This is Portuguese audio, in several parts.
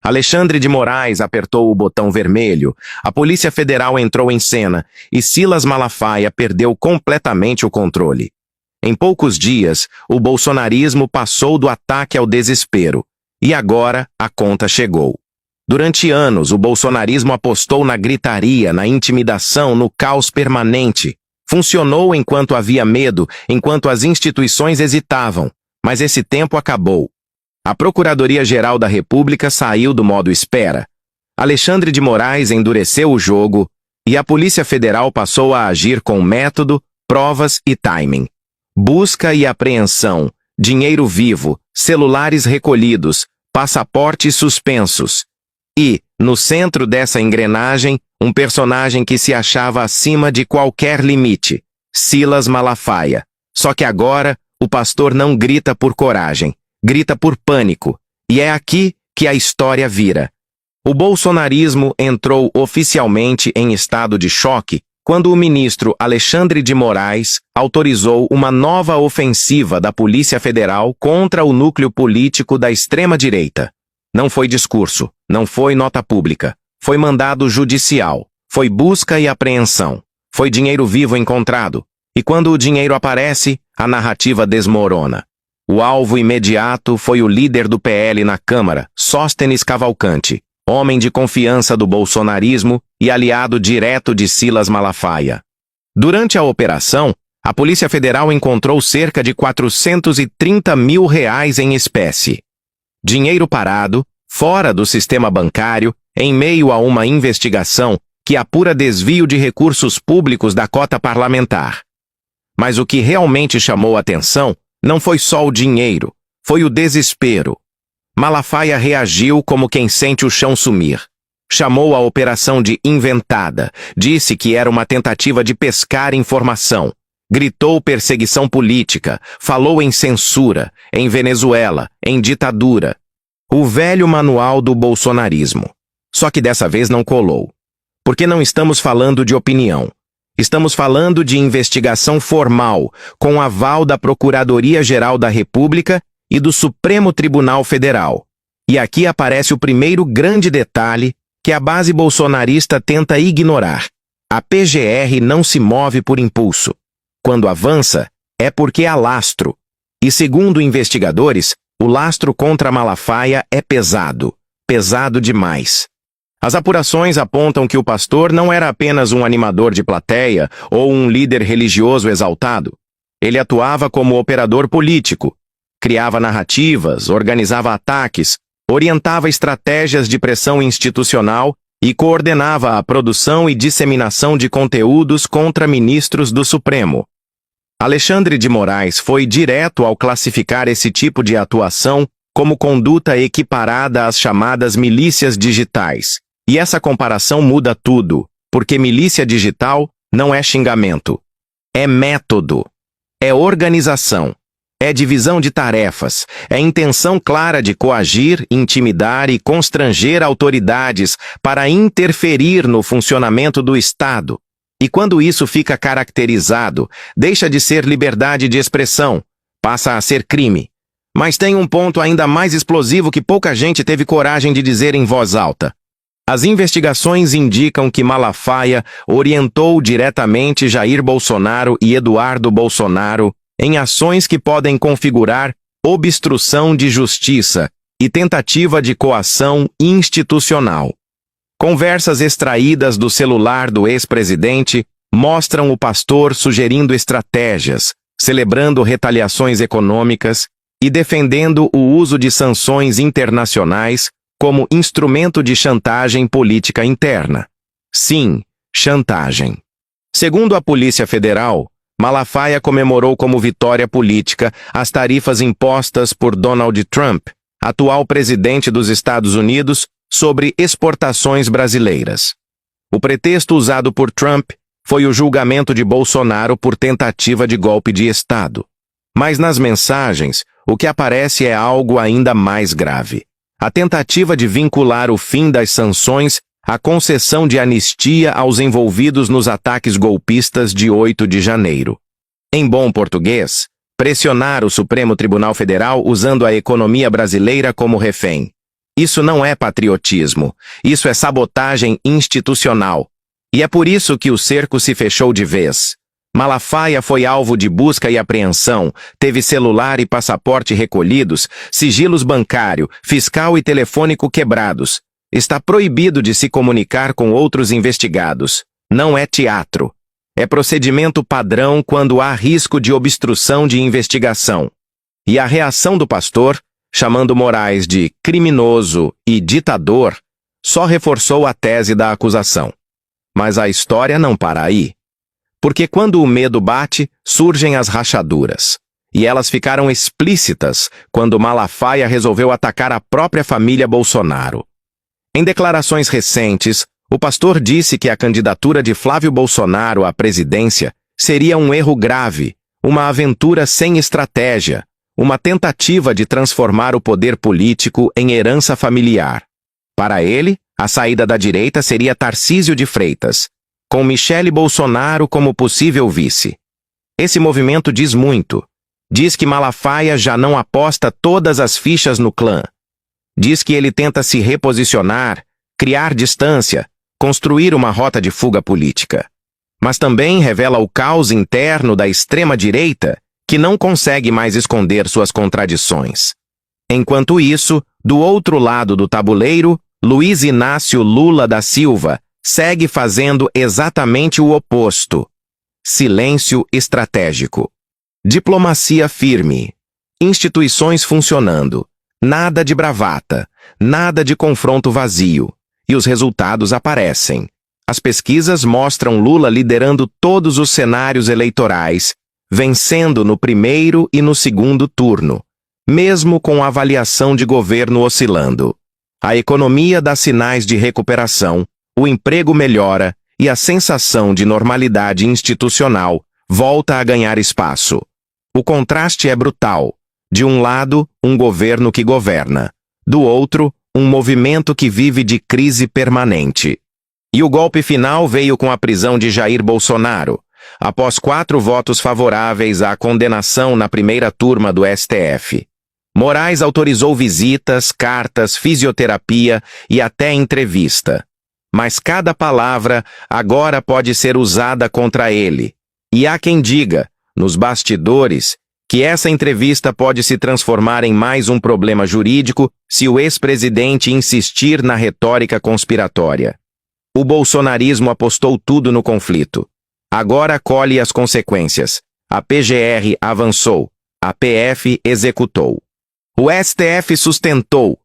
Alexandre de Moraes apertou o botão vermelho, a Polícia Federal entrou em cena e Silas Malafaia perdeu completamente o controle. Em poucos dias, o bolsonarismo passou do ataque ao desespero. E agora, a conta chegou. Durante anos, o bolsonarismo apostou na gritaria, na intimidação, no caos permanente. Funcionou enquanto havia medo, enquanto as instituições hesitavam. Mas esse tempo acabou. A Procuradoria-Geral da República saiu do modo espera. Alexandre de Moraes endureceu o jogo e a Polícia Federal passou a agir com método, provas e timing. Busca e apreensão, dinheiro vivo, celulares recolhidos, passaportes suspensos. E, no centro dessa engrenagem, um personagem que se achava acima de qualquer limite, Silas Malafaia. Só que agora, o pastor não grita por coragem, grita por pânico. E é aqui que a história vira. O bolsonarismo entrou oficialmente em estado de choque quando o ministro Alexandre de Moraes autorizou uma nova ofensiva da Polícia Federal contra o núcleo político da extrema-direita. Não foi discurso, não foi nota pública, foi mandado judicial, foi busca e apreensão, foi dinheiro vivo encontrado. E quando o dinheiro aparece, a narrativa desmorona. O alvo imediato foi o líder do PL na Câmara, Sóstenes Cavalcante, homem de confiança do bolsonarismo e aliado direto de Silas Malafaia. Durante a operação, a Polícia Federal encontrou cerca de R$430 mil em espécie. Dinheiro parado, fora do sistema bancário, em meio a uma investigação que apura desvio de recursos públicos da cota parlamentar. Mas o que realmente chamou atenção não foi só o dinheiro, foi o desespero. Malafaia reagiu como quem sente o chão sumir. Chamou a operação de inventada, disse que era uma tentativa de pescar informação. Gritou perseguição política, falou em censura, em Venezuela, em ditadura. O velho manual do bolsonarismo. Só que dessa vez não colou. Porque não estamos falando de opinião. Estamos falando de investigação formal, com aval da Procuradoria-Geral da República e do Supremo Tribunal Federal. E aqui aparece o primeiro grande detalhe que a base bolsonarista tenta ignorar. A PGR não se move por impulso. Quando avança, é porque há lastro. E segundo investigadores, o lastro contra Malafaia é pesado. Pesado demais. As apurações apontam que o pastor não era apenas um animador de plateia ou um líder religioso exaltado. Ele atuava como operador político. Criava narrativas, organizava ataques, orientava estratégias de pressão institucional e coordenava a produção e disseminação de conteúdos contra ministros do Supremo. Alexandre de Moraes foi direto ao classificar esse tipo de atuação como conduta equiparada às chamadas milícias digitais. E essa comparação muda tudo, porque milícia digital não é xingamento. É método. É organização. É divisão de tarefas, é intenção clara de coagir, intimidar e constranger autoridades para interferir no funcionamento do Estado. E quando isso fica caracterizado, deixa de ser liberdade de expressão, passa a ser crime. Mas tem um ponto ainda mais explosivo que pouca gente teve coragem de dizer em voz alta. As investigações indicam que Malafaia orientou diretamente Jair Bolsonaro e Eduardo Bolsonaro em ações que podem configurar obstrução de justiça e tentativa de coação institucional. Conversas extraídas do celular do ex-presidente mostram o pastor sugerindo estratégias, celebrando retaliações econômicas e defendendo o uso de sanções internacionais como instrumento de chantagem política interna. Sim, chantagem. Segundo a Polícia Federal, Malafaia comemorou como vitória política as tarifas impostas por Donald Trump, atual presidente dos Estados Unidos, sobre exportações brasileiras. O pretexto usado por Trump foi o julgamento de Bolsonaro por tentativa de golpe de Estado. Mas nas mensagens, o que aparece é algo ainda mais grave. A tentativa de vincular o fim das sanções à concessão de anistia aos envolvidos nos ataques golpistas de 8 de janeiro. Em bom português, pressionar o Supremo Tribunal Federal usando a economia brasileira como refém. Isso não é patriotismo. Isso é sabotagem institucional. E é por isso que o cerco se fechou de vez. Malafaia foi alvo de busca e apreensão, teve celular e passaporte recolhidos, sigilos bancário, fiscal e telefônico quebrados. Está proibido de se comunicar com outros investigados. Não é teatro. É procedimento padrão quando há risco de obstrução de investigação. E a reação do pastor, chamando Moraes de criminoso e ditador, só reforçou a tese da acusação. Mas a história não para aí. Porque quando o medo bate, surgem as rachaduras. E elas ficaram explícitas quando Malafaia resolveu atacar a própria família Bolsonaro. Em declarações recentes, o pastor disse que a candidatura de Flávio Bolsonaro à presidência seria um erro grave, uma aventura sem estratégia, uma tentativa de transformar o poder político em herança familiar. Para ele, a saída da direita seria Tarcísio de Freitas, com Michele Bolsonaro como possível vice. Esse movimento diz muito. Diz que Malafaia já não aposta todas as fichas no clã. Diz que ele tenta se reposicionar, criar distância, construir uma rota de fuga política. Mas também revela o caos interno da extrema-direita, que não consegue mais esconder suas contradições. Enquanto isso, do outro lado do tabuleiro, Luiz Inácio Lula da Silva segue fazendo exatamente o oposto. Silêncio estratégico. Diplomacia firme. Instituições funcionando. Nada de bravata. Nada de confronto vazio. E os resultados aparecem. As pesquisas mostram Lula liderando todos os cenários eleitorais, vencendo no primeiro e no segundo turno, mesmo com a avaliação de governo oscilando. A economia dá sinais de recuperação, o emprego melhora e a sensação de normalidade institucional volta a ganhar espaço. O contraste é brutal. De um lado, um governo que governa. Do outro, um movimento que vive de crise permanente. E o golpe final veio com a prisão de Jair Bolsonaro, após 4 votos favoráveis à condenação na primeira turma do STF. Moraes autorizou visitas, cartas, fisioterapia e até entrevista. Mas cada palavra agora pode ser usada contra ele. E há quem diga, nos bastidores, que essa entrevista pode se transformar em mais um problema jurídico se o ex-presidente insistir na retórica conspiratória. O bolsonarismo apostou tudo no conflito. Agora colhe as consequências. A PGR avançou. A PF executou. O STF sustentou.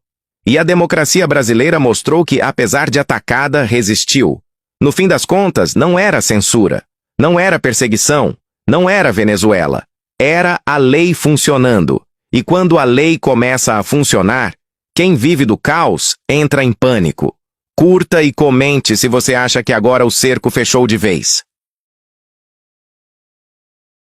E a democracia brasileira mostrou que, apesar de atacada, resistiu. No fim das contas, não era censura. Não era perseguição. Não era Venezuela. Era a lei funcionando. E quando a lei começa a funcionar, quem vive do caos entra em pânico. Curta e comente se você acha que agora o cerco fechou de vez.